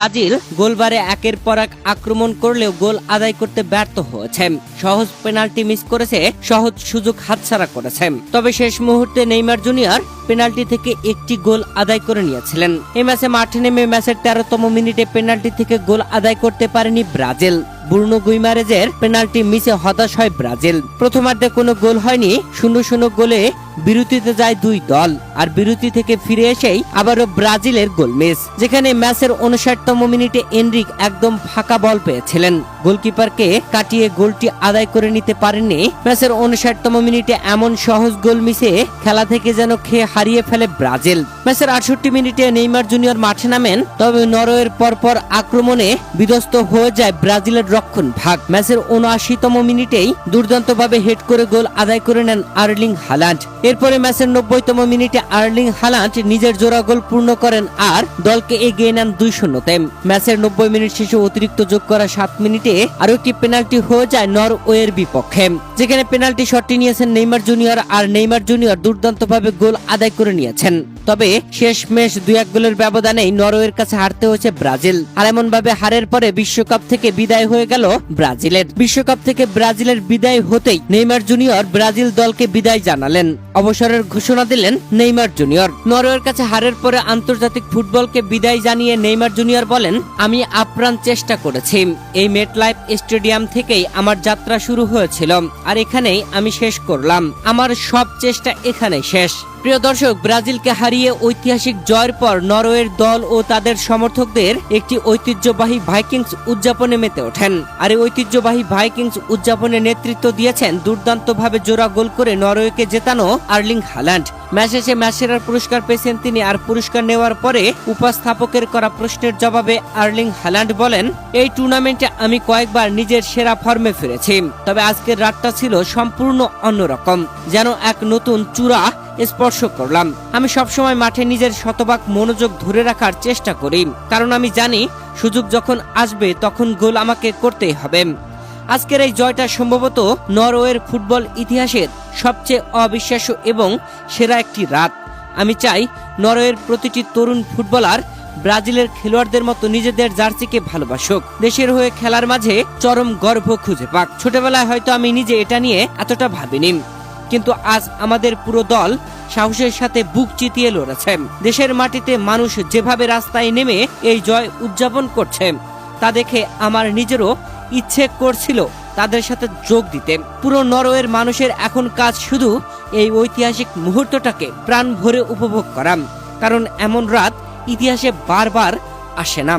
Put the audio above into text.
Brazil গোলবারে একের পর এক আক্রমণ করলেও গোল আদায় করতে ব্যর্থ হয়েছে। সহজ পেনাল্টি মিস করেছে, সহজ সুযোগ হাতছাড়া করেছে। তবে শেষ মুহূর্তে নেইমার জুনিয়র পেনাল্টি থেকে একটি গোল আদায় করে নিয়েছিলেন। এই ম্যাচে মাঠে নেমে ম্যাচের 13তম মিনিটে পেনাল্টি থেকে গোল আদায় করতে পারেনি ব্রাজিল। ব্রুনো গুইমারেজের পেনাল্টি মিসে হতাশ হয় ব্রাজিল। প্রথমার্ধে কোনো গোল হয়নি, 0-0 গোলে বিরতিতে যায় দুই দল। আর বিরতি থেকে ফিরে এসেই আবারও ব্রাজিলের গোল মিস, যেখানে ম্যাচের 59তম মিনিটে এনরিক একদম ফাঁকা বল পেয়েছিলেন। গোলকিপারকে কাটিয়ে গোলটি আদায় করে নিতে পারেননি। ম্যাচের 59তম মিনিটে এমন সহজ গোল মিসে খেলা থেকে যেন খেয়ে হারিয়ে ফেলে ব্রাজিল। ম্যাচের 68 মিনিটে নেইমার জুনিয়র মাঠে নামেন, তবে নরওয়ের পরপর আক্রমণে বিধ্বস্ত হয়ে যায় ব্রাজিলের রক্ষণ ভাগ। ম্যাচের 79তম মিনিটেই দুর্দান্তভাবে হেড করে গোল আদায় করে নেন আর্লিং হাল্যান্ড। এরপরে ম্যাচের 90তম মিনিটে আর্লিং হাল্যান্ড নিজের জোড়া গোল পূর্ণ করেন আর দলকে এগিয়ে নেন 2-0-তে। ম্যাচের 90 মিনিট শেষে অতিরিক্ত যোগ করা 7 মিনিটে আরো একটি পেনাল্টি হয়ে যায় নরওয়ের বিপক্ষে, যেখানে পেনাল্টি শটটি নিয়েছেন নেইমার জুনিয়র। আর নেইমার জুনিয়র দুর্দান্তভাবে গোল আদায় করে নিয়েছেন। তবে শেষমেশ 2-1 গোলের ব্যবধানেই নরওয়ের কাছে হারতে হয়েছে ব্রাজিল। আর এমন ভাবে হারের পরে বিশ্বকাপ থেকে বিদায় হয়ে গেল ব্রাজিলের। বিশ্বকাপ থেকে ব্রাজিলের বিদায় হতেই নেইমার জুনিয়র ব্রাজিল দলকে বিদায় জানালেন। অবসরের ঘোষণা দিলেন নেইমার জুনিয়র। নরওয়ের কাছে হারের পরে আন্তর্জাতিক ফুটবলকে বিদায় জানিয়ে নেইমার জুনিয়র বলেন, আমি আপ্রাণ চেষ্টা করেছি। এই মেটলাইফ স্টেডিয়াম থেকেই আমার যাত্রা শুরু হয়েছিল, আর এখানেই আমি শেষ করলাম। আমার সব চেষ্টা এখানেই শেষ। প্রিয় দর্শক, ব্রাজিলকে হারিয়ে ঐতিহাসিক জয়ের পর নরওয়ের দল ও তাদের সমর্থকদের একটি ঐতিহ্যবাহী ভাইকিংস উদযাপনে মেতে ওঠেন। আর এই ঐতিহ্যবাহী ভাইকিংস উদযাপনে নেতৃত্ব দিয়েছেন দুর্দান্তভাবে জোড়া গোল করে নরওয়েকে জেতানো আর্লিং হাল্যান্ড। ম্যাচ শেষে ম্যাচ সেরার পুরস্কার পেয়েছেন তিনি। আর পুরস্কার নেওয়ার পরে উপস্থাপকের করা প্রশ্নের জবাবে আর্লিং হাল্যান্ড বলেন, এই টুর্নামেন্টে আমি কয়েকবার নিজের সেরা ফর্মে ফিরেছি, তবে আজকের রাতটা ছিল সম্পূর্ণ অন্যরকম। যেন এক নতুন চূড়া স্পর্শ করলাম। আমি সবসময় মাঠে নিজের শতভাগ মনোযোগ ধরে রাখার চেষ্টা করি, কারণ আমি জানি সুযোগ যখন আসবে তখন গোল আমাকে করতেই হবে। আজকের এই জয়টা সম্ভবত নরওয়ের ফুটবল ইতিহাসের সবচেয়ে অবিশ্বাস্য এবং সেরা একটি রাত। আমি চাই নরওয়ের প্রতিটি তরুণ ফুটবলার ব্রাজিলের খেলোয়াড়দের মতো নিজেদের জার্সিকে ভালোবাসুক, দেশের হয়ে খেলার মাঝে চরম গর্ব খুঁজে পাক। ছোটবেলায় হয়তো আমি নিজে এটা নিয়ে এতটা ভাবিনি, কিন্তু আজ আমাদের পুরো দল সাহসের সাথে বুক চিতিয়ে লড়েছে। দেশের মাটিতে মানুষ যেভাবে রাস্তায় নেমে এই জয় উদযাপন করছে, তা দেখে আমার নিজেরও ইচ্ছে করছিল তাদের সাথে যোগ দিতে। পুরো নরওয়ের মানুষের এখন কাজ শুধু এই ঐতিহাসিক মুহূর্তটাকে প্রাণ ভরে উপভোগ করা, কারণ এমন রাত ইতিহাসে বারবার আসে না।